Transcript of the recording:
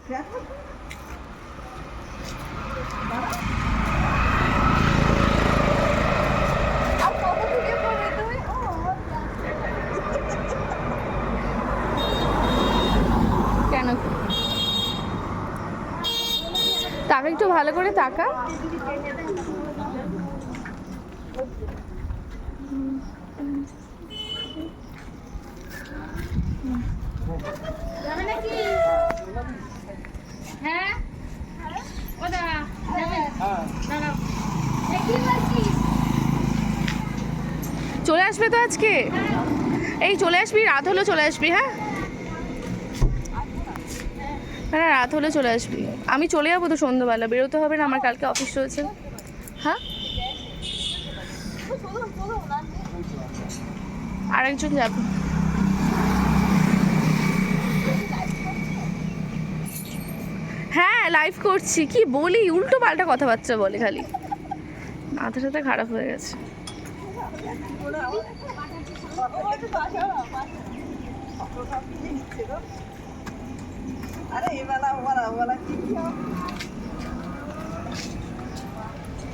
কেন তাকে একটু ভালো করে তাকা। হ্যাঁ চলে আসবে তো আজকে, এই চলে আসবি, রাত হলো চলে আসবি। হ্যাঁ হ্যাঁ রাত হলে চলে আসবি। আমি চলে যাবো তো সন্ধ্যাবেলা, বেরোতে হবে না আমার, কালকে অফিস রয়েছে। হ্যাঁ আরেকজন যাবে। হ্যাঁ লাইভ করছি, কি বলি উল্টো পাল্টা কথাবার্তা বলে খালি, মাথাটা খারাপ হয়ে গেছে। अरे ये वाला